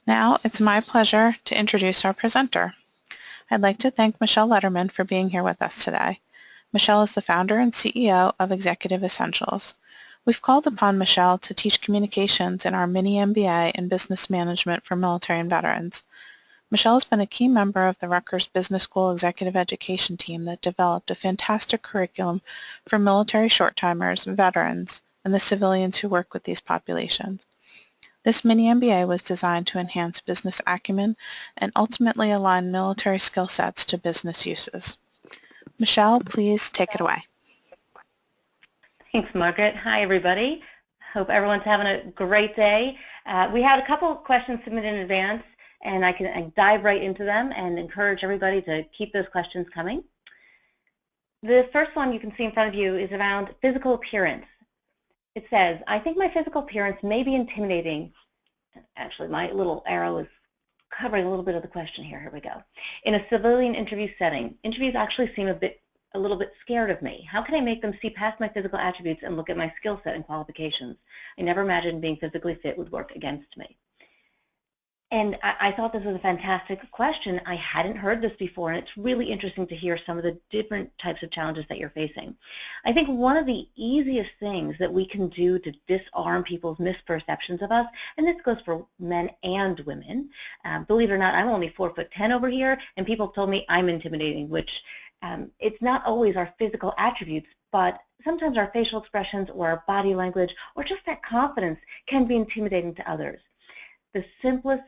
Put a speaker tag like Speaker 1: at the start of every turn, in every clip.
Speaker 1: Now it's my pleasure to introduce our presenter. I'd like to thank Michelle Letterman for being here with us today. Michelle is the founder and CEO of Executive Essentials. We've called upon Michelle to teach communications in our mini MBA in business management for military and veterans. Michelle has been a key member of the Rutgers Business School executive education team that developed a fantastic curriculum for military short-timers, veterans, and the civilians who work with these populations. This mini MBA was designed to enhance business acumen and ultimately align military skill sets to business uses. Michelle, please take it away.
Speaker 2: Thanks, Margaret. Hi, everybody. Hope everyone's having a great day. We had a couple of questions submitted in advance, and I can dive right into them and encourage everybody to keep those questions coming. The first one you can see in front of you is around physical appearance. It says, I think my physical appearance may be intimidating. Actually, my little arrow is covering a little bit of the question here. Here we go. In a civilian interview setting, interviews actually seem a little bit scared of me. How can I make them see past my physical attributes and look at my skill set and qualifications? I never imagined being physically fit would work against me. And I thought this was a fantastic question. I hadn't heard this before, and it's really interesting to hear some of the different types of challenges that you're facing. I think one of the easiest things that we can do to disarm people's misperceptions of us, and this goes for men and women, believe it or not, I'm only 4'10" over here, and people have told me I'm intimidating, which it's not always our physical attributes, but sometimes our facial expressions or our body language or just that confidence can be intimidating to others. The simplest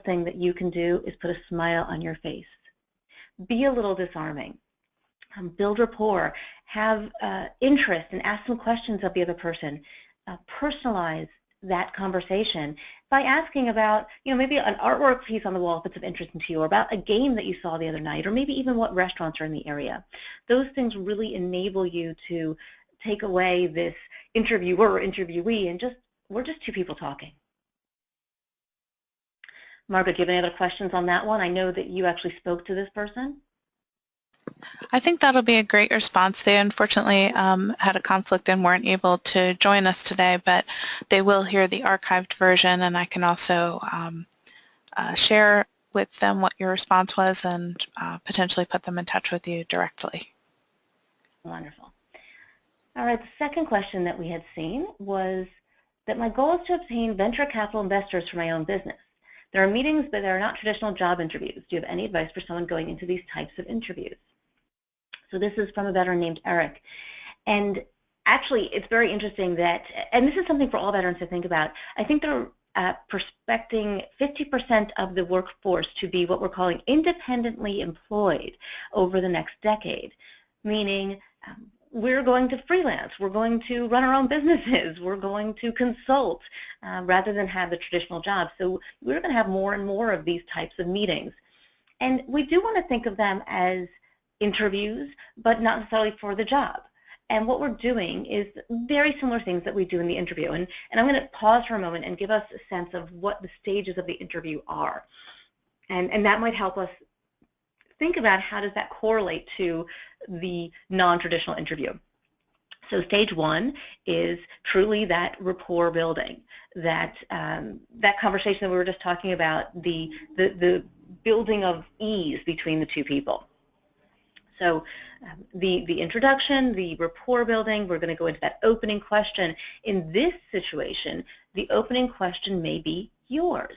Speaker 2: thing that you can do is put a smile on your face. Be a little disarming. Build rapport. Have interest and ask some questions of the other person. Personalize that conversation by asking about, maybe an artwork piece on the wall if it's of interest to you, or about a game that you saw the other night, or maybe even what restaurants are in the area. Those things really enable you to take away this interviewer, interviewee, and we're just two people talking. Margaret, do you have any other questions on that one? I know that you actually spoke to this person.
Speaker 1: I think that'll be a great response. They unfortunately had a conflict and weren't able to join us today, but they will hear the archived version, and I can also share with them what your response was and potentially put them in touch with you directly.
Speaker 2: Wonderful. All right, the second question that we had seen was that my goal is to obtain venture capital investors for my own business. There are meetings, but there are not traditional job interviews. Do you have any advice for someone going into these types of interviews? So this is from a veteran named Eric. And actually, it's very interesting that, and this is something for all veterans to think about, I think they're prospecting 50% of the workforce to be what we're calling independently employed over the next decade, meaning we're going to freelance, we're going to run our own businesses, we're going to consult rather than have the traditional job. So we're going to have more and more of these types of meetings. And we do want to think of them as interviews, but not necessarily for the job. And what we're doing is very similar things that we do in the interview. And I'm going to pause for a moment and give us a sense of what the stages of the interview are. And that might help us think about how does that correlate to the non-traditional interview. So stage one is truly that rapport building, that conversation that we were just talking about, the building of ease between the two people. So the introduction, the rapport building, we're going to go into that opening question. In this situation, the opening question may be yours.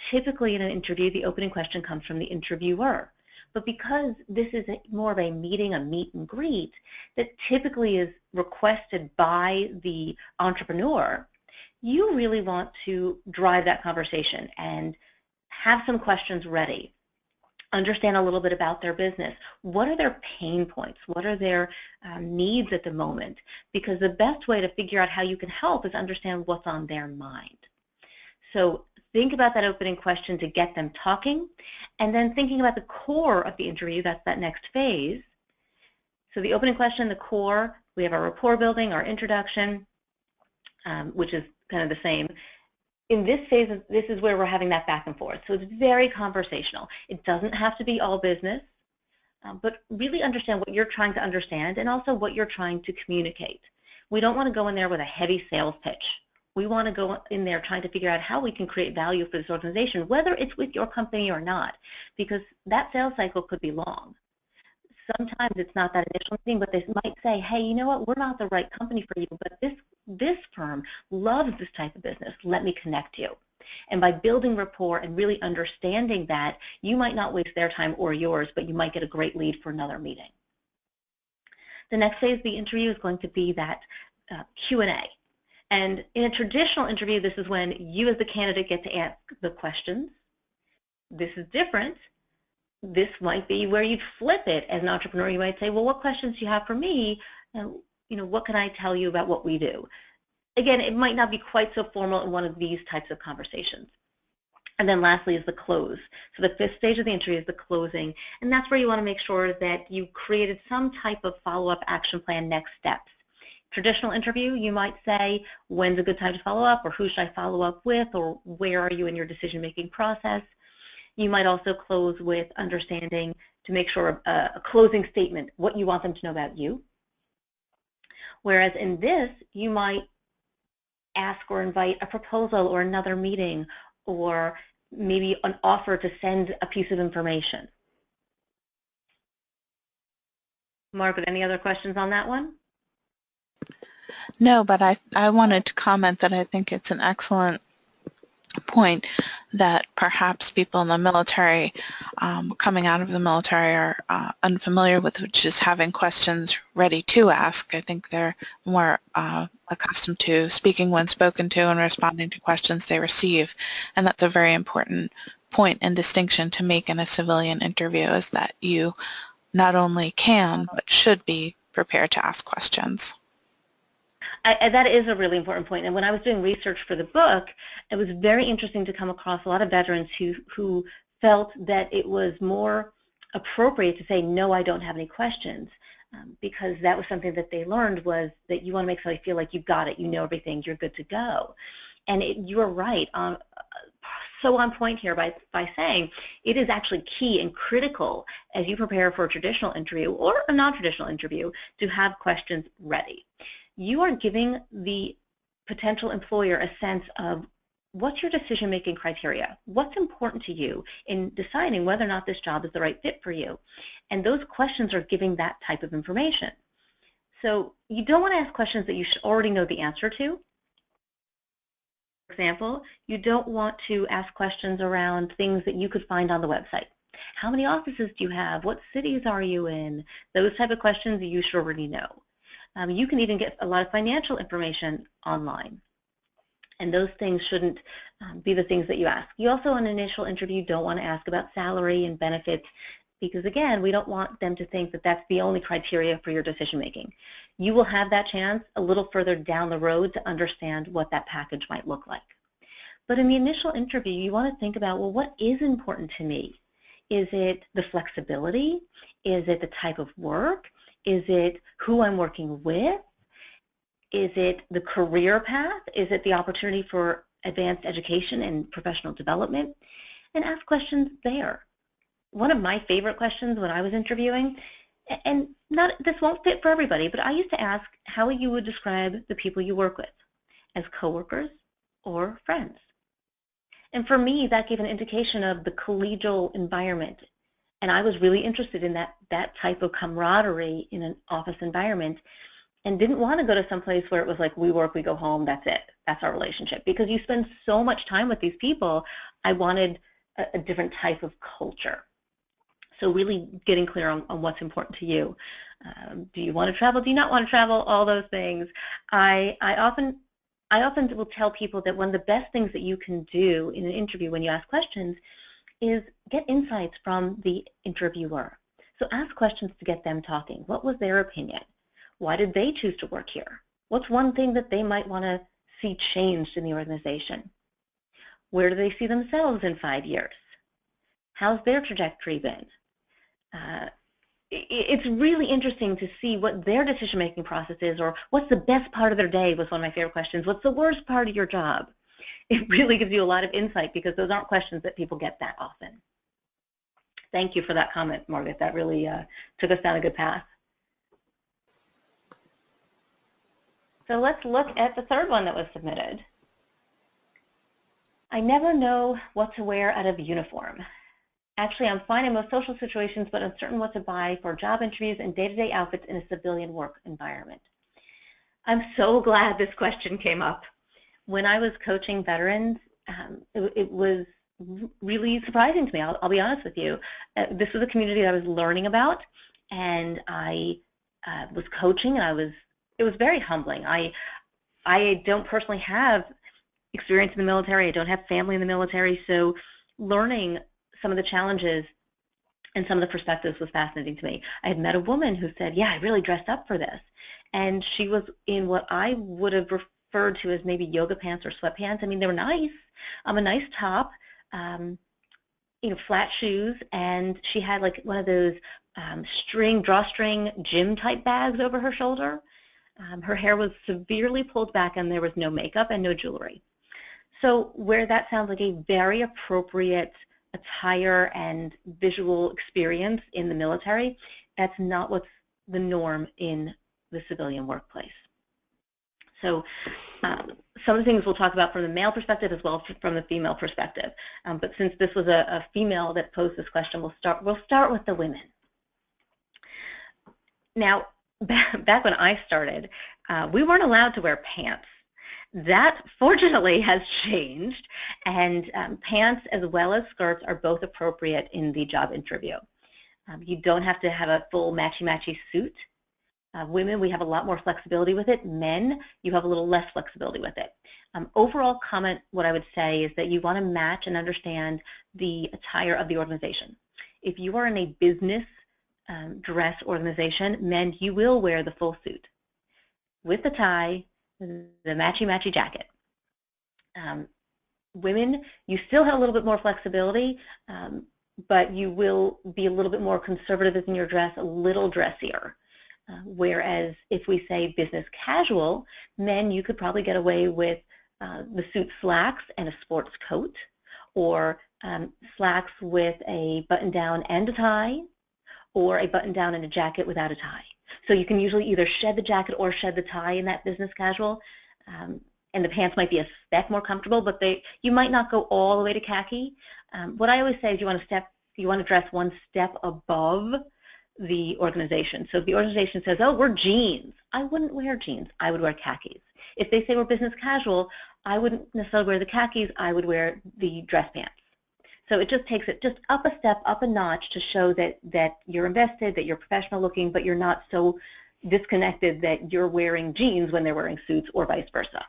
Speaker 2: Typically in an interview, the opening question comes from the interviewer. But because this is more of a meeting, a meet and greet, that typically is requested by the entrepreneur, you really want to drive that conversation and have some questions ready. Understand a little bit about their business. What are their pain points? What are their needs at the moment? Because the best way to figure out how you can help is understand what's on their mind. So think about that opening question to get them talking, and then thinking about the core of the interview, that's that next phase. So the opening question, the core, we have our rapport building, our introduction, which is kind of the same. In this phase, this is where we're having that back and forth. So it's very conversational. It doesn't have to be all business, but really understand what you're trying to understand and also what you're trying to communicate. We don't want to go in there with a heavy sales pitch. We want to go in there trying to figure out how we can create value for this organization, whether it's with your company or not, because that sales cycle could be long. Sometimes it's not that initial meeting, but they might say, hey, you know what, we're not the right company for you, but this firm loves this type of business. Let me connect you. And by building rapport and really understanding that, you might not waste their time or yours, but you might get a great lead for another meeting. The next phase of the interview is going to be that Q&A. And in a traditional interview, this is when you as the candidate get to ask the questions. This is different. This might be where you'd flip it. As an entrepreneur, you might say, well, what questions do you have for me? What can I tell you about what we do? Again, it might not be quite so formal in one of these types of conversations. And then lastly is the close. So the fifth stage of the interview is the closing. And that's where you want to make sure that you created some type of follow-up action plan, next steps. Traditional interview, you might say, when's a good time to follow up, or who should I follow up with, or where are you in your decision-making process? You might also close with understanding to make sure a closing statement, what you want them to know about you. Whereas in this, you might ask or invite a proposal or another meeting, or maybe an offer to send a piece of information. Margaret, any other questions on that one?
Speaker 1: No, but I wanted to comment that I think it's an excellent point that perhaps people in the military, coming out of the military, are unfamiliar with, which is having questions ready to ask. I think they're more accustomed to speaking when spoken to and responding to questions they receive, and that's a very important point and distinction to make in a civilian interview, is that you not only can but should be prepared to ask questions.
Speaker 2: That is a really important point. And when I was doing research for the book, it was very interesting to come across a lot of veterans who felt that it was more appropriate to say, no, I don't have any questions, because that was something that they learned, was that you want to make somebody feel like you've got it, you know everything, you're good to go. And you're right, so on point here by saying it is actually key and critical as you prepare for a traditional interview or a non-traditional interview to have questions ready. You are giving the potential employer a sense of what's your decision-making criteria, what's important to you in deciding whether or not this job is the right fit for you. And those questions are giving that type of information. So you don't want to ask questions that you should already know the answer to. For example, you don't want to ask questions around things that you could find on the website. How many offices do you have? What cities are you in? Those type of questions you should already know. You can even get a lot of financial information online, and those things shouldn't be the things that you ask. You also, in an initial interview, don't want to ask about salary and benefits, because again, we don't want them to think that that's the only criteria for your decision making. You will have that chance a little further down the road to understand what that package might look like. But in the initial interview, you want to think about, well, what is important to me? Is it the flexibility? Is it the type of work? Is it who I'm working with? Is it the career path? Is it the opportunity for advanced education and professional development? And ask questions there. One of my favorite questions when I was interviewing, and this won't fit for everybody, but I used to ask how you would describe the people you work with, as coworkers or friends. And for me, that gave an indication of the collegial environment. And I was really interested in that type of camaraderie in an office environment, and didn't want to go to some place where it was like, we work, we go home, that's it. That's our relationship. Because you spend so much time with these people, I wanted a different type of culture. So really getting clear on what's important to you. Do you want to travel? Do you not want to travel? All those things. I often will tell people that one of the best things that you can do in an interview when you ask questions is get insights from the interviewer. So ask questions to get them talking. What was their opinion? Why did they choose to work here? What's one thing that they might want to see changed in the organization? Where do they see themselves in 5 years? How's their trajectory been? It's really interesting to see what their decision-making process is, or what's the best part of their day was one of my favorite questions. What's the worst part of your job? It really gives you a lot of insight, because those aren't questions that people get that often. Thank you for that comment, Margaret. That really took us down a good path. So let's look at the third one that was submitted. I never know what to wear out of uniform. Actually, I'm fine in most social situations, but uncertain what to buy for job interviews and day-to-day outfits in a civilian work environment. I'm so glad this question came up. When I was coaching veterans, it was really surprising to me. I'll be honest with you. This was a community that I was learning about, and I was coaching, and it was very humbling. I don't personally have experience in the military. I don't have family in the military, so learning some of the challenges and some of the perspectives was fascinating to me. I had met a woman who said, yeah, I really dressed up for this. And she was in what I would have referred to as maybe yoga pants or sweatpants. I mean, they were nice. A nice top, flat shoes, and she had like one of those drawstring gym type bags over her shoulder. Her hair was severely pulled back, and there was no makeup and no jewelry. So where that sounds like a very appropriate attire and visual experience in the military, that's not what's the norm in the civilian workplace. So some of the things we'll talk about from the male perspective as well as from the female perspective. But since this was a female that posed this question, we'll start with the women. Now, back when I started, we weren't allowed to wear pants. That, fortunately, has changed, and pants as well as skirts are both appropriate in the job interview. You don't have to have a full matchy-matchy suit. Women, we have a lot more flexibility with it. Men, you have a little less flexibility with it. Overall comment, what I would say is that you want to match and understand the attire of the organization. If you are in a business dress organization, men, you will wear the full suit with the tie, the matchy-matchy jacket. Women, you still have a little bit more flexibility, but you will be a little bit more conservative in your dress, a little dressier. Whereas if we say business casual, men, you could probably get away with the suit slacks and a sports coat, or slacks with a button-down and a tie, or a button-down and a jacket without a tie. So you can usually either shed the jacket or shed the tie in that business casual, and the pants might be a speck more comfortable, but you might not go all the way to khaki. What I always say is you want to dress one step above the organization. So if the organization says, oh, we're jeans, I wouldn't wear jeans. I would wear khakis. If they say we're business casual, I wouldn't necessarily wear the khakis. I would wear the dress pants. So it just takes it just up a step, up a notch to show that you're invested, that you're professional looking, but you're not so disconnected that you're wearing jeans when they're wearing suits or vice versa.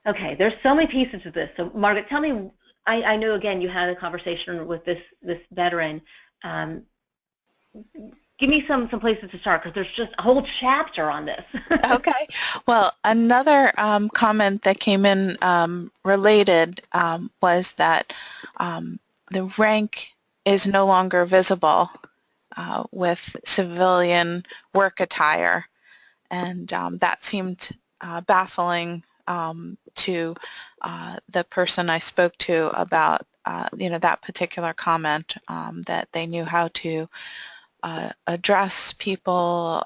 Speaker 2: Okay, there's so many pieces to this. So Margaret, tell me, I know again you had a conversation with this veteran. Give me some places to start, because there's just a whole chapter on this.
Speaker 1: Okay. Well, another comment that came in related was that the rank is no longer visible with civilian work attire, and that seemed baffling to the person I spoke to about that particular comment, that they knew how to address people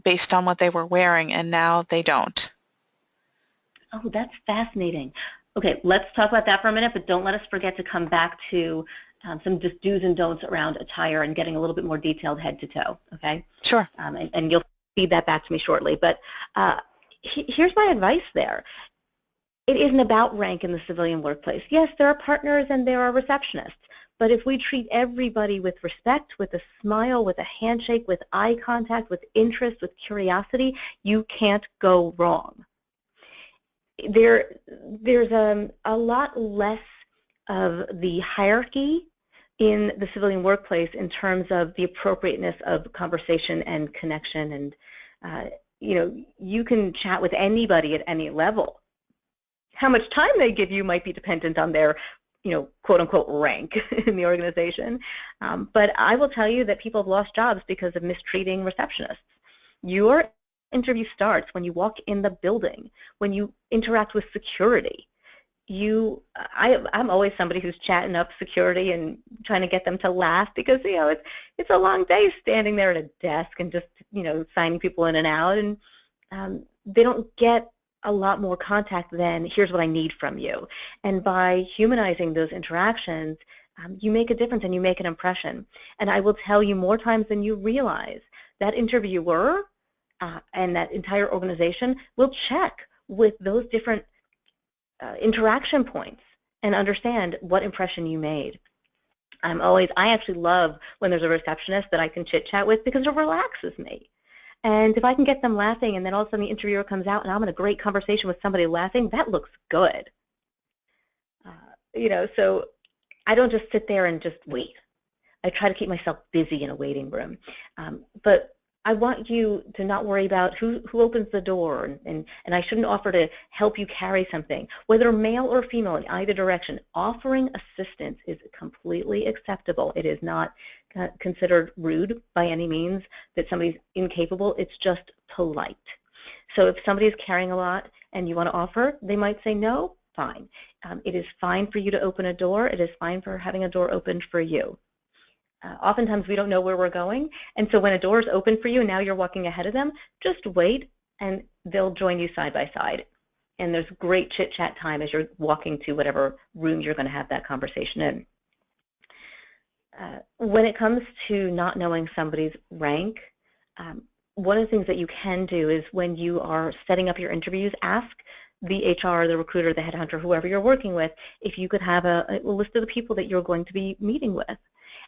Speaker 1: based on what they were wearing, and now they don't.
Speaker 2: Oh, that's fascinating. Okay, let's talk about that for a minute, but don't let us forget to come back to some just do's and don'ts around attire and getting a little bit more detailed head to toe, okay?
Speaker 1: Sure.
Speaker 2: And you'll feed that back to me shortly. But here's my advice there. It isn't about rank in the civilian workplace. Yes, there are partners and there are receptionists. But if we treat everybody with respect, with a smile, with a handshake, with eye contact, with interest, with curiosity, you can't go wrong. There's a lot less of the hierarchy in the civilian workplace in terms of the appropriateness of conversation and connection. And you can chat with anybody at any level. How much time they give you might be dependent on their quote-unquote rank in the organization. But I will tell you that people have lost jobs because of mistreating receptionists. Your interview starts when you walk in the building, when you interact with security. I'm always somebody who's chatting up security and trying to get them to laugh, because it's a long day standing there at a desk and just signing people in and out, and they don't get a lot more contact than here's what I need from you. And by humanizing those interactions, you make a difference and you make an impression. And I will tell you more times than you realize that interviewer and that entire organization will check with those different interaction points and understand what impression you made. I actually love when there's a receptionist that I can chit-chat with because it relaxes me. And if I can get them laughing and then all of a sudden the interviewer comes out and I'm in a great conversation with somebody laughing, that looks good. So I don't just sit there and just wait. I try to keep myself busy in a waiting room. But I want you to not worry about who opens the door, and I shouldn't offer to help you carry something. Whether male or female, in either direction, offering assistance is completely acceptable. It is not considered rude by any means that somebody's incapable. It's just polite. So if somebody's carrying a lot and you want to offer, they might say no, fine. It is fine for you to open a door. It is fine for having a door opened for you. Oftentimes we don't know where we're going, and so when a door is open for you and now you're walking ahead of them, just wait and they'll join you side by side. And there's great chit-chat time as you're walking to whatever room you're going to have that conversation in. When it comes to not knowing somebody's rank, one of the things that you can do is when you are setting up your interviews, ask the HR, the recruiter, the headhunter, whoever you're working with, if you could have a list of the people that you're going to be meeting with.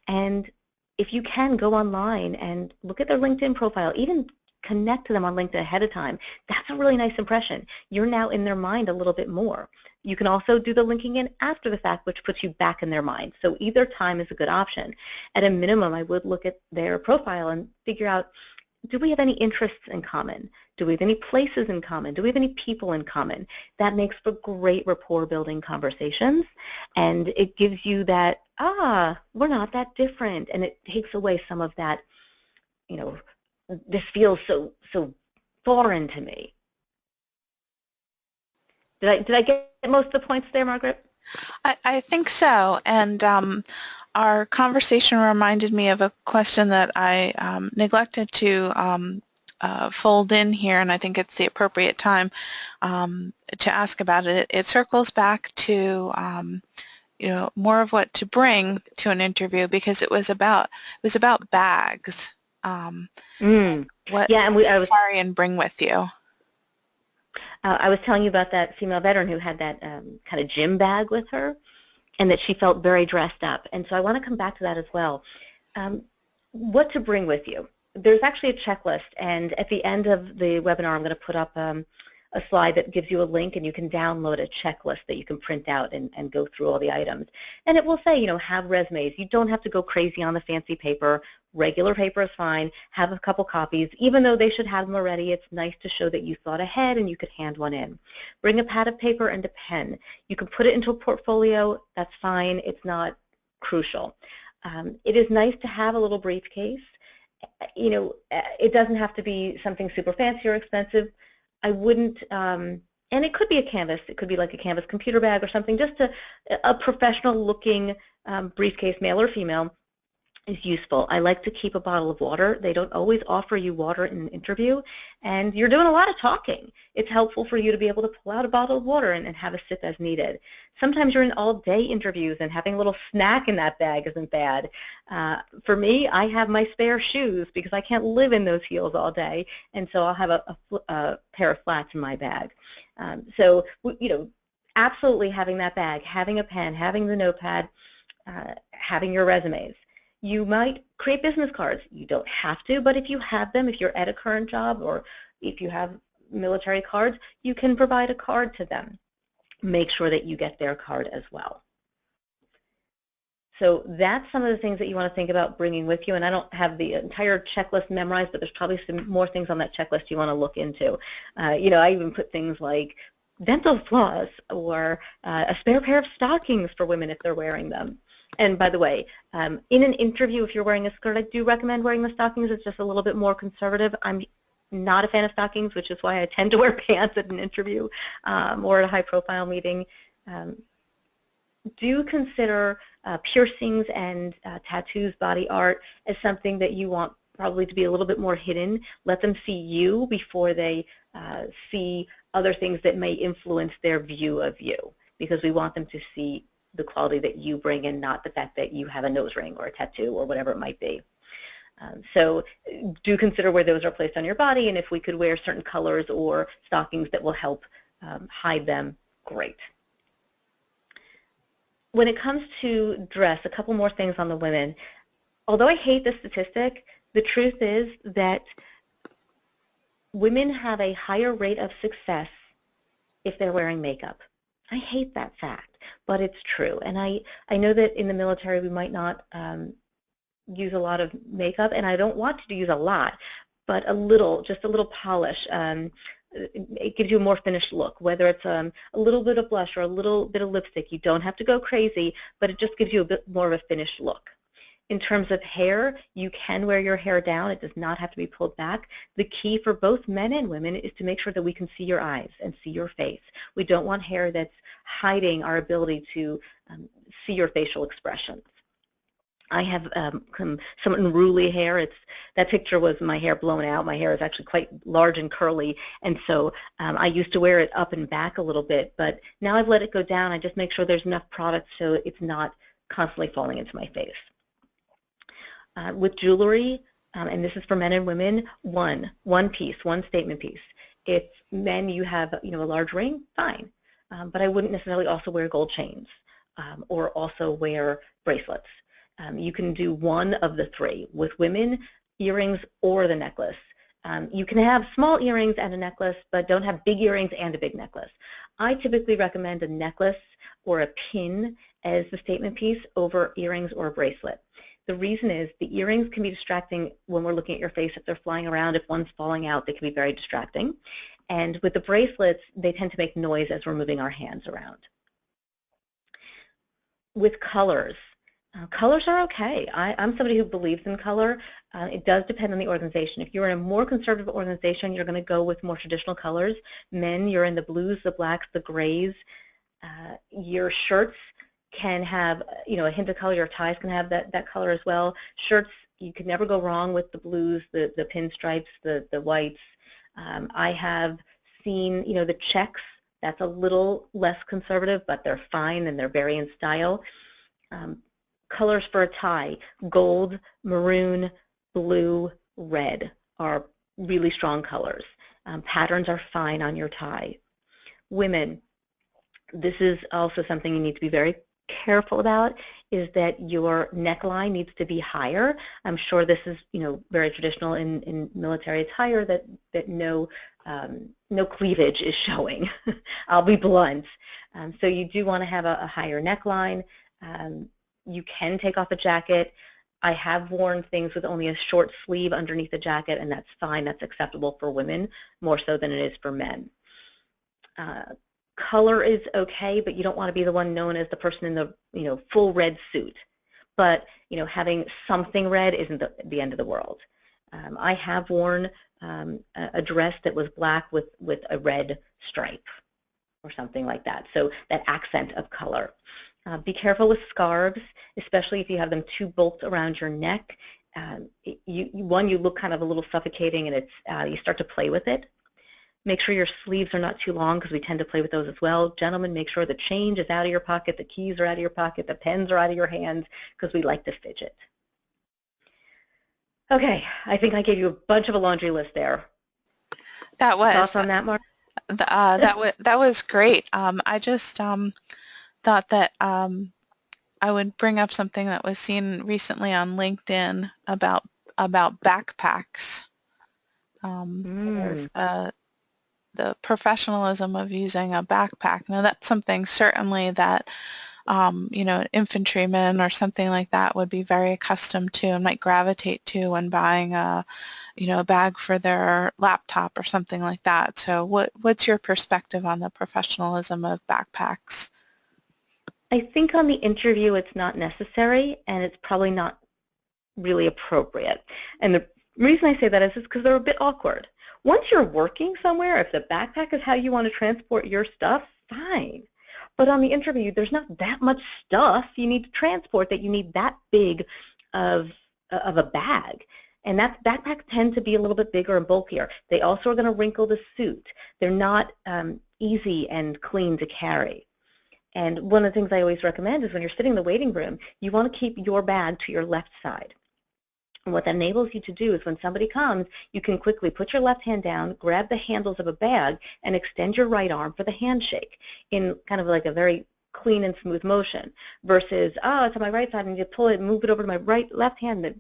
Speaker 2: And if you can, go online and look at their LinkedIn profile, even connect to them on LinkedIn ahead of time. That's a really nice impression. You're now in their mind a little bit more. You can also do the linking in after the fact, which puts you back in their mind. So either time is a good option. At a minimum, I would look at their profile and figure out, do we have any interests in common? Do we have any places in common? Do we have any people in common? That makes for great rapport building conversations, and it gives you that, we're not that different, and it takes away some of that, this feels so foreign to me. Did I get most of the points there, Margaret?
Speaker 1: I think so, and our conversation reminded me of a question that I neglected to fold in here, and I think it's the appropriate time to ask about it. It circles back to more of what to bring to an interview, because it was about bags. What you carry and bring with you.
Speaker 2: I was telling you about that female veteran who had that kind of gym bag with her, and that she felt very dressed up. And so I want to come back to that as well. What to bring with you. There's actually a checklist, and at the end of the webinar I'm going to put up a slide that gives you a link, and you can download a checklist that you can print out and go through all the items. And it will say, have resumes. You don't have to go crazy on the fancy paper. Regular paper is fine. Have a couple copies. Even though they should have them already, it's nice to show that you thought ahead and you could hand one in. Bring a pad of paper and a pen. You can put it into a portfolio. That's fine. It's not crucial. It is nice to have a little briefcase. It doesn't have to be something super fancy or expensive. I wouldn't, and it could be a canvas. It could be like a canvas computer bag or something. Just a professional-looking briefcase, male or female, is useful. I like to keep a bottle of water. They don't always offer you water in an interview, and you're doing a lot of talking. It's helpful for you to be able to pull out a bottle of water and have a sip as needed. Sometimes you're in all-day interviews, and having a little snack in that bag isn't bad. For me, I have my spare shoes because I can't live in those heels all day, and so I'll have a pair of flats in my bag. So, absolutely having that bag, having a pen, having the notepad, having your resumes. You might create business cards. You don't have to, but if you have them, if you're at a current job or if you have military cards, you can provide a card to them. Make sure that you get their card as well. So that's some of the things that you want to think about bringing with you, and I don't have the entire checklist memorized, but there's probably some more things on that checklist you want to look into. I even put things like dental floss or a spare pair of stockings for women if they're wearing them. And by the way, in an interview, if you're wearing a skirt, I do recommend wearing the stockings. It's just a little bit more conservative. I'm not a fan of stockings, which is why I tend to wear pants at an interview or at a high-profile meeting. Do consider piercings and tattoos, body art, as something that you want probably to be a little bit more hidden. Let them see you before they see other things that may influence their view of you, because we want them to see the quality that you bring and not the fact that you have a nose ring or a tattoo or whatever it might be. So do consider where those are placed on your body, and if we could wear certain colors or stockings that will help hide them, great. When it comes to dress, a couple more things on the women. Although I hate this statistic, the truth is that women have a higher rate of success if they're wearing makeup. I hate that fact, but it's true. And I know that in the military we might not use a lot of makeup, and I don't want to use a lot, but a little, just a little polish. It gives you a more finished look, whether it's a little bit of blush or a little bit of lipstick. You don't have to go crazy, but it just gives you a bit more of a finished look. In terms of hair, you can wear your hair down. It does not have to be pulled back. The key for both men and women is to make sure that we can see your eyes and see your face. We don't want hair that's hiding our ability to see your facial expressions. I have some unruly hair. That picture was my hair blown out. My hair is actually quite large and curly, and so I used to wear it up and back a little bit, but now I've let it go down. I just make sure there's enough product so it's not constantly falling into my face. With jewelry, and this is for men and women, one piece, one statement piece. If men, you have a large ring, fine, but I wouldn't necessarily also wear gold chains or also wear bracelets. You can do one of the three. With women, earrings or the necklace. You can have small earrings and a necklace, but don't have big earrings and a big necklace. I typically recommend a necklace or a pin as the statement piece over earrings or a bracelet. The reason is the earrings can be distracting when we're looking at your face. If they're flying around, if one's falling out, they can be very distracting. And with the bracelets, they tend to make noise as we're moving our hands around. With colors, colors are okay. I'm somebody who believes in color. It does depend on the organization. If you're in a more conservative organization, you're going to go with more traditional colors. Men, you're in the blues, the blacks, the grays. Your shirts can have a hint of color. Your ties can have that color as well. Shirts, you can never go wrong with the blues, the pinstripes, the whites. I have seen the checks. That's a little less conservative, but they're fine and they're very in style. Colors for a tie, gold, maroon, blue, red are really strong colors. Patterns are fine on your tie. Women, this is also something you need to be very careful about, is that your neckline needs to be higher. I'm sure this is very traditional in military attire that no cleavage is showing. I'll be blunt. So you do want to have a higher neckline. You can take off a jacket. I have worn things with only a short sleeve underneath the jacket, and that's fine. That's acceptable for women more so than it is for men. Color is okay, but you don't want to be the one known as the person in the full red suit. But having something red isn't the end of the world. I have worn a dress that was black with a red stripe or something like that. So that accent of color. Be careful with scarves, especially if you have them too bulked around your neck. You look kind of a little suffocating, and you start to play with it. Make sure your sleeves are not too long, because we tend to play with those as well. Gentlemen, make sure the change is out of your pocket, the keys are out of your pocket, the pens are out of your hands, because we like to fidget. Okay, I think I gave you a bunch of a laundry list there.
Speaker 1: That was.
Speaker 2: Thoughts on that, Mark?
Speaker 1: That was great. I just thought that I would bring up something that was seen recently on LinkedIn about backpacks. There's the professionalism of using a backpack. Now that's something certainly that an infantryman or something like that would be very accustomed to and might gravitate to when buying a bag for their laptop or something like that. So what's your perspective on the professionalism of backpacks?
Speaker 2: I think on the interview it's not necessary, and it's probably not really appropriate. And the reason I say that is because they're a bit awkward. Once you're working somewhere, if the backpack is how you want to transport your stuff, fine. But on the interview, there's not that much stuff you need to transport that you need that big of a bag. And that backpacks tend to be a little bit bigger and bulkier. They also are going to wrinkle the suit. They're not easy and clean to carry. And one of the things I always recommend is when you're sitting in the waiting room, you want to keep your bag to your left side. And what that enables you to do is when somebody comes, you can quickly put your left hand down, grab the handles of a bag, and extend your right arm for the handshake in kind of like a very clean and smooth motion versus, oh, it's on my right side and you pull it and move it over to my left hand. That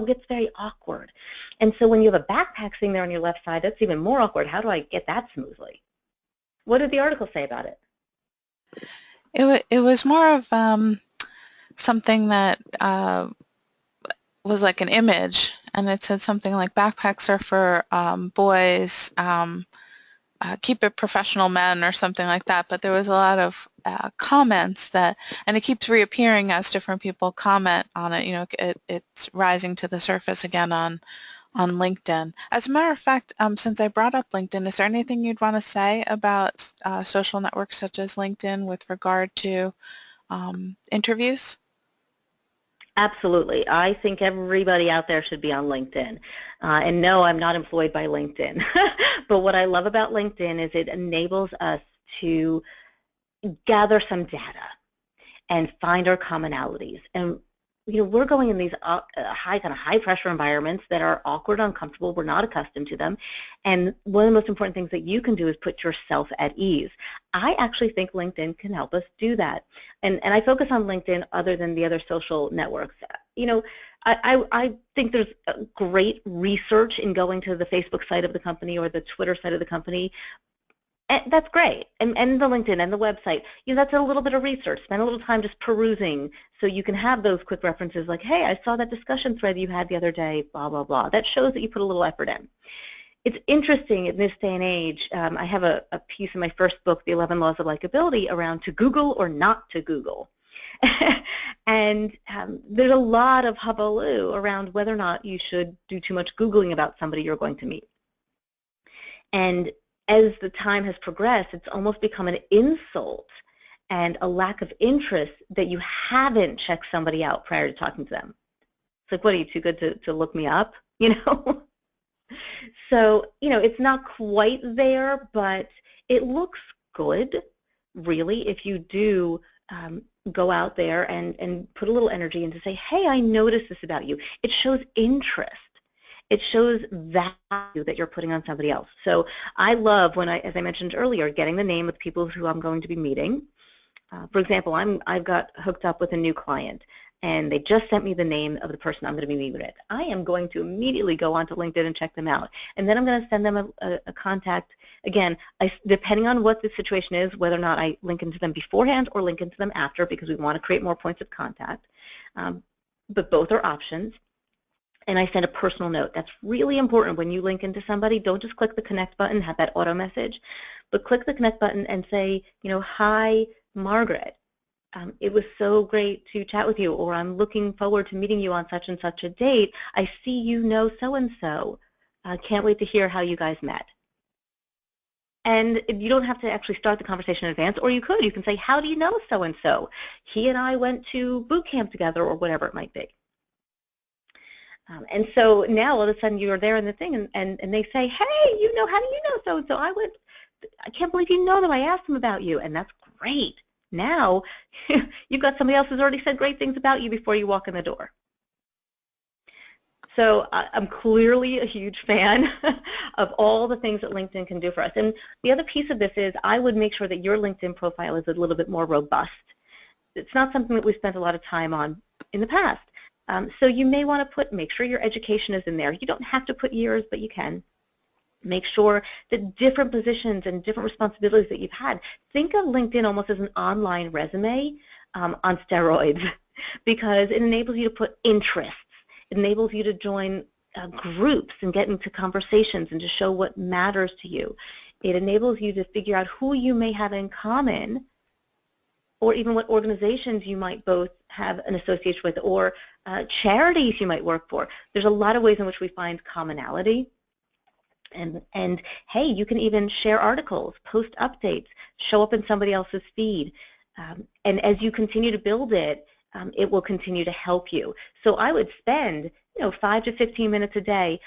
Speaker 2: gets very awkward. And so when you have a backpack sitting there on your left side, that's even more awkward. How do I get that smoothly? What did the article say about it?
Speaker 1: It was more of something that was like an image, and it said something like backpacks are for boys, keep it professional men or something like that, but there was a lot of comments that, and it keeps reappearing as different people comment on it, it's rising to the surface again on LinkedIn. As a matter of fact, since I brought up LinkedIn, is there anything you'd want to say about social networks such as LinkedIn with regard to interviews?
Speaker 2: Absolutely. I think everybody out there should be on LinkedIn. And no, I'm not employed by LinkedIn. But what I love about LinkedIn is it enables us to gather some data and find our commonalities. And we're going in these high pressure environments that are awkward, uncomfortable. We're not accustomed to them. And one of the most important things that you can do is put yourself at ease. I actually think LinkedIn can help us do that. And I focus on LinkedIn other than the other social networks. I think there's great research in going to the Facebook site of the company or the Twitter site of the company. And that's great, and the LinkedIn and the website, that's a little bit of research. Spend a little time just perusing so you can have those quick references like, hey, I saw that discussion thread you had the other day, blah, blah, blah. That shows that you put a little effort in. It's interesting in this day and age, I have a piece in my first book, The 11 Laws of Likability, around to Google or not to Google. And there's a lot of hullabaloo around whether or not you should do too much Googling about somebody you're going to meet. And as the time has progressed, it's almost become an insult and a lack of interest that you haven't checked somebody out prior to talking to them. It's like, what, are you too good to look me up? So, it's not quite there, but it looks good, really, if you do go out there and put a little energy in to say, hey, I noticed this about you. It shows interest. It shows value that you're putting on somebody else. So I love when as I mentioned earlier, getting the name of people who I'm going to be meeting. For example, I've got hooked up with a new client, and they just sent me the name of the person I'm going to be meeting with. I am going to immediately go onto LinkedIn and check them out, and then I'm going to send them a contact. Again, depending on what the situation is, whether or not I link into them beforehand or link into them after, because we want to create more points of contact. But both are options. And I send a personal note. That's really important when you link into somebody. Don't just click the connect button, have that auto message, but click the connect button and say, hi, Margaret. It was so great to chat with you, or I'm looking forward to meeting you on such and such a date. I see you know so-and-so. Can't wait to hear how you guys met. And you don't have to actually start the conversation in advance, or you could. You can say, how do you know so-and-so? He and I went to boot camp together, or whatever it might be. And so now all of a sudden you're there in the thing, and they say, hey, how do you know so-and-so? I can't believe you know them. I asked them about you, and that's great. Now you've got somebody else who's already said great things about you before you walk in the door. So I'm clearly a huge fan of all the things that LinkedIn can do for us. And the other piece of this is I would make sure that your LinkedIn profile is a little bit more robust. It's not something that we spent a lot of time on in the past. So you may want to make sure your education is in there. You don't have to put years, but you can. Make sure that different positions and different responsibilities that you've had. Think of LinkedIn almost as an online resume on steroids, because it enables you to put interests. It enables you to join groups and get into conversations and to show what matters to you. It enables you to figure out who you may have in common, or even what organizations you might both have an association with, or charities you might work for. There's a lot of ways in which we find commonality. And hey, you can even share articles, post updates, show up in somebody else's feed. And as you continue to build it, it will continue to help you. So I would spend 5 to 15 minutes a day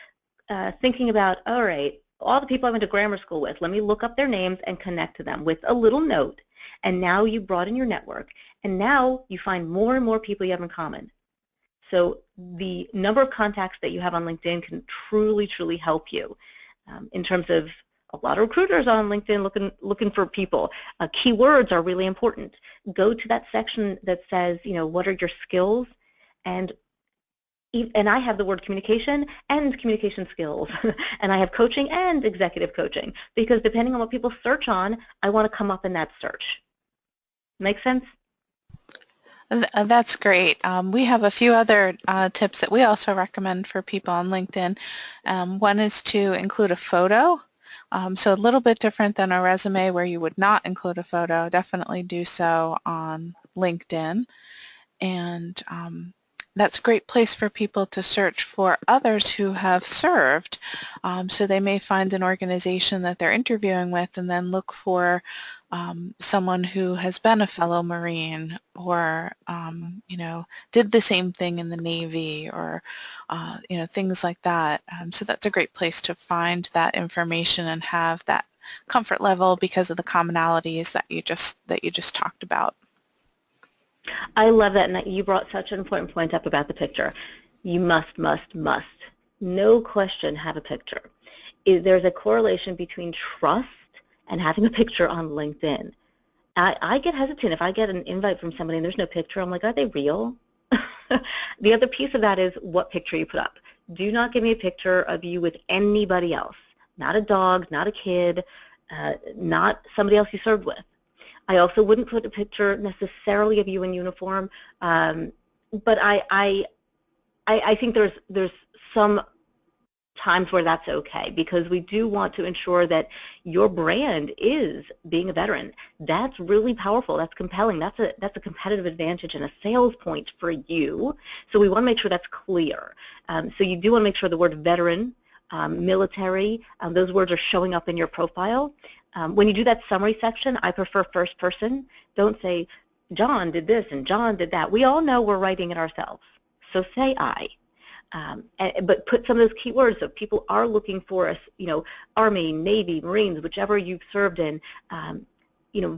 Speaker 2: thinking about, all right, all the people I went to grammar school with, let me look up their names and connect to them with a little note. And now you broaden your network. And now you find more and more people you have in common. So the number of contacts that you have on LinkedIn can truly, truly help you in terms of a lot of recruiters on LinkedIn looking for people. Keywords are really important. Go to that section that says, what are your skills? And I have the word communication and communication skills, and I have coaching and executive coaching, because depending on what people search on, I want to come up in that search. Make sense?
Speaker 1: That's great. We have a few other tips that we also recommend for people on LinkedIn. One is to include a photo. So a little bit different than a resume where you would not include a photo. Definitely do so on LinkedIn. And that's a great place for people to search for others who have served. So they may find an organization that they're interviewing with and then look for someone who has been a fellow Marine or, did the same thing in the Navy or, things like that. So that's a great place to find that information and have that comfort level because of the commonalities that you just talked about.
Speaker 2: I love that, and you brought such an important point up about the picture. You must, no question, have a picture. There's a correlation between trust and having a picture on LinkedIn. I get hesitant if I get an invite from somebody and there's no picture. I'm like, are they real? The other piece of that is what picture you put up. Do not give me a picture of you with anybody else, not a dog, not a kid, not somebody else you served with. I also wouldn't put a picture necessarily of you in uniform, but I think there's some times where that's okay, because we do want to ensure that your brand is being a veteran. That's really powerful. That's compelling. That's a competitive advantage and a sales point for you. So we want to make sure that's clear. So you do want to make sure the word veteran, military, those words are showing up in your profile. When you do that summary section, I prefer first person. Don't say, John did this and John did that. We all know we're writing it ourselves. So say I. But put some of those keywords so people are looking for us, Army, Navy, Marines, whichever you've served in,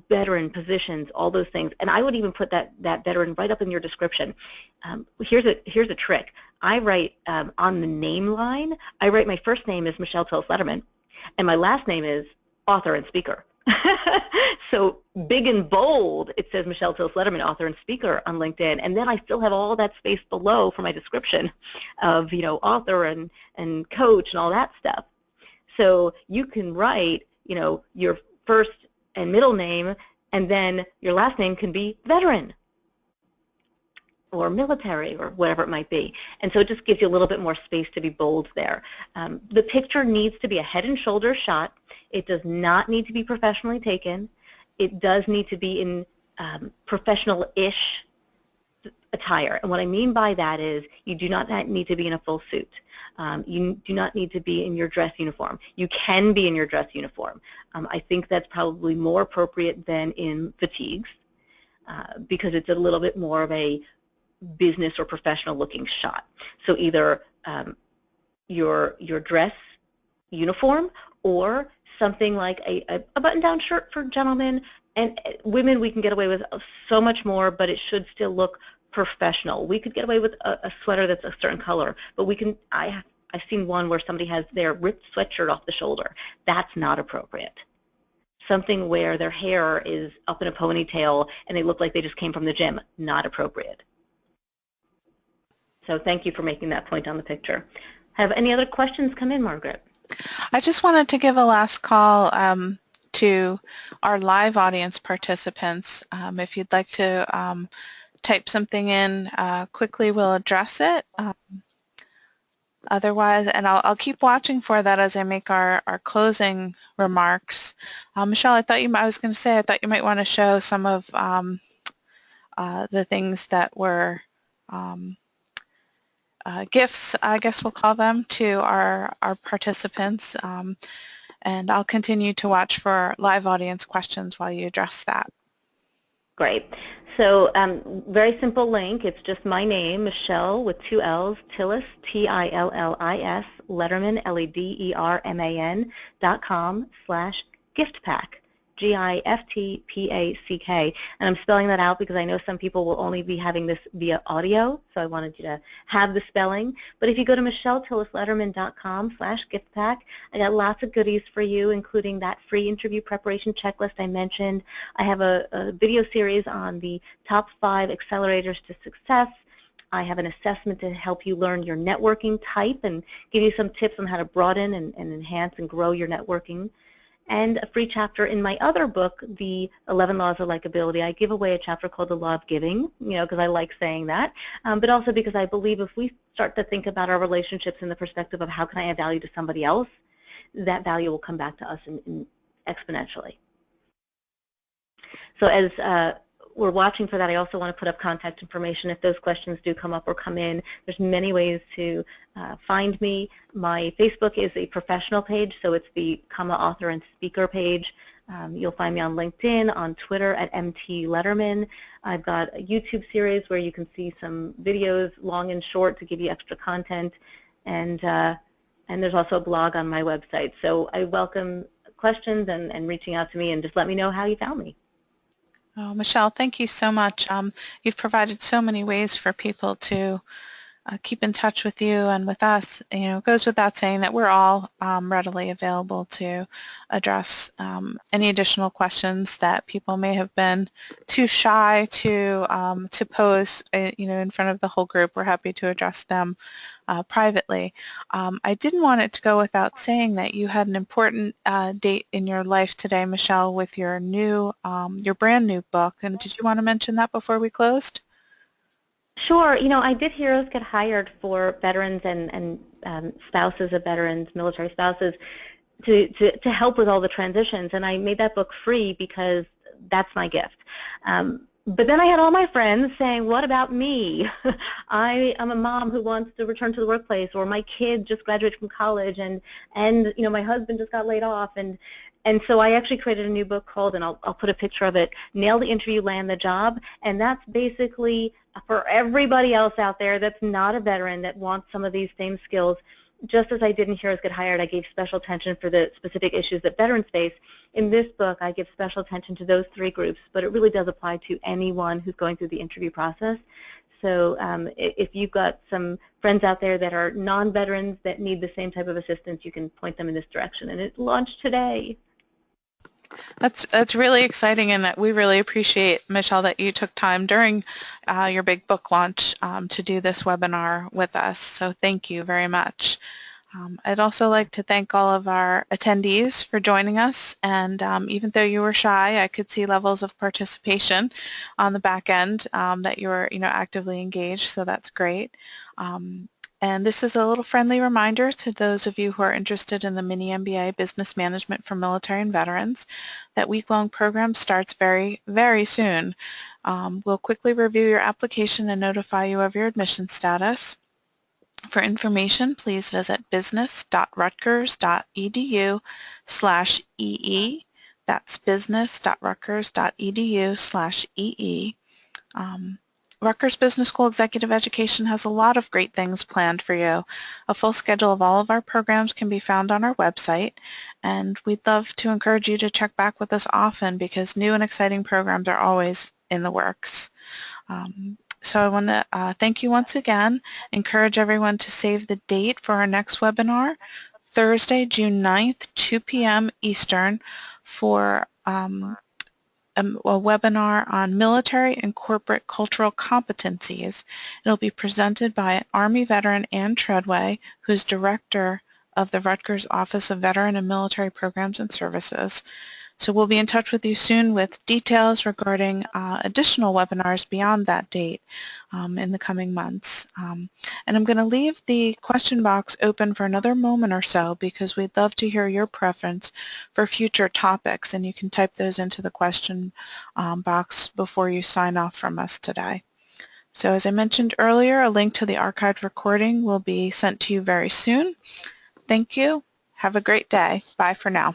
Speaker 2: veteran positions, all those things. And I would even put that veteran right up in your description. Here's a trick. I write on the name line, I write my first name is Michelle Tillis Letterman, and my last name is author and speaker. So big and bold, it says Michelle Tillis Letterman, author and speaker on LinkedIn, and then I still have all that space below for my description of, author and coach and all that stuff. So you can write, your first and middle name, and then your last name can be veteran or military or whatever it might be. And so it just gives you a little bit more space to be bold there. The picture needs to be a head and shoulders shot. It does not need to be professionally taken. It does need to be in professional-ish attire. And what I mean by that is you do not need to be in a full suit. You do not need to be in your dress uniform. You can be in your dress uniform. I think that's probably more appropriate than in fatigues because it's a little bit more of a business or professional looking shot. So either your dress uniform or something like a button-down shirt for gentlemen, and women we can get away with so much more, but it should still look professional. We could get away with a sweater that's a certain color, but we can, I've seen one where somebody has their ripped sweatshirt off the shoulder. That's not appropriate. Something where their hair is up in a ponytail and they look like they just came from the gym, not appropriate. So thank you for making that point on the picture. Have any other questions come in, Margaret?
Speaker 1: I just wanted to give a last call to our live audience participants. If you'd like to type something in quickly, we'll address it. Otherwise, and I'll keep watching for that as I make our closing remarks. Michelle, I thought I was going to say, I thought you might want to show some of the things that were gifts, I guess we'll call them, to our participants. And I'll continue to watch for live audience questions while you address that.
Speaker 2: Great. So very simple link. It's just my name, Michelle with 2 L's, Tillis, Tillis, Lederman, LEDERMAN.com/giftpack, GIFTPACK. And I'm spelling that out because I know some people will only be having this via audio, so I wanted you to have the spelling. But if you go to michelletillislederman.com/giftpack, I got lots of goodies for you, including that free interview preparation checklist I mentioned. I have a video series on the top 5 accelerators to success. I have an assessment to help you learn your networking type and give you some tips on how to broaden and enhance and grow your networking. And a free chapter in my other book, The 11 Laws of Likability. I give away a chapter called The Law of Giving, because I like saying that, but also because I believe if we start to think about our relationships in the perspective of how can I add value to somebody else, that value will come back to us exponentially. So as we're watching for that, I also want to put up contact information if those questions do come up or come in. There's many ways to find me. My Facebook is a professional page, so it's the comma author and speaker page. You'll find me on LinkedIn, on Twitter at MT Lederman. I've got a YouTube series where you can see some videos, long and short, to give you extra content. And there's also a blog on my website. So I welcome questions and reaching out to me, and just let me know how you found me.
Speaker 1: Oh, Michelle, thank you so much. You've provided so many ways for people to keep in touch with you and with us. It goes without saying that we're all readily available to address any additional questions that people may have been too shy to pose, in front of the whole group. We're happy to address them privately. I didn't want it to go without saying that you had an important date in your life today, Michelle, with your brand new book. And did you want to mention that before we closed?
Speaker 2: Sure. I did Heroes Get Hired for veterans and spouses of veterans, military spouses, to help with all the transitions. And I made that book free because that's my gift. But then I had all my friends saying, what about me? I am a mom who wants to return to the workplace, or my kid just graduated from college, and my husband just got laid off. And so I actually created a new book called, and I'll put a picture of it, Nail the Interview, Land the Job. And that's basically for everybody else out there that's not a veteran that wants some of these same skills. Just as I did in Heroes Get Hired, I gave special attention for the specific issues that veterans face. In this book, I give special attention to those 3 groups, but it really does apply to anyone who's going through the interview process. So if you've got some friends out there that are non-veterans that need the same type of assistance, you can point them in this direction. And it launched today.
Speaker 1: That's really exciting, and that we really appreciate, Michelle, that you took time during your big book launch to do this webinar with us. So thank you very much. I'd also like to thank all of our attendees for joining us, and even though you were shy, I could see levels of participation on the back end, that you were actively engaged, so that's great. And this is a little friendly reminder to those of you who are interested in the Mini MBA Business Management for Military and Veterans. That week-long program starts very, very soon. We'll quickly review your application and notify you of your admission status. For information, please visit business.rutgers.edu/EE. That's business.rutgers.edu/EE. Rutgers Business School Executive Education has a lot of great things planned for you. A full schedule of all of our programs can be found on our website, and we'd love to encourage you to check back with us often because new and exciting programs are always in the works. So I want to thank you once again, encourage everyone to save the date for our next webinar, Thursday, June 9th, 2 p.m. Eastern, for a webinar on military and corporate cultural competencies. It'll be presented by Army veteran Ann Treadway, who's director of the Rutgers Office of Veteran and Military Programs and Services. So we'll be in touch with you soon with details regarding additional webinars beyond that date in the coming months. And I'm going to leave the question box open for another moment or so because we'd love to hear your preference for future topics, and you can type those into the question box before you sign off from us today. So as I mentioned earlier, a link to the archived recording will be sent to you very soon. Thank you. Have a great day. Bye for now.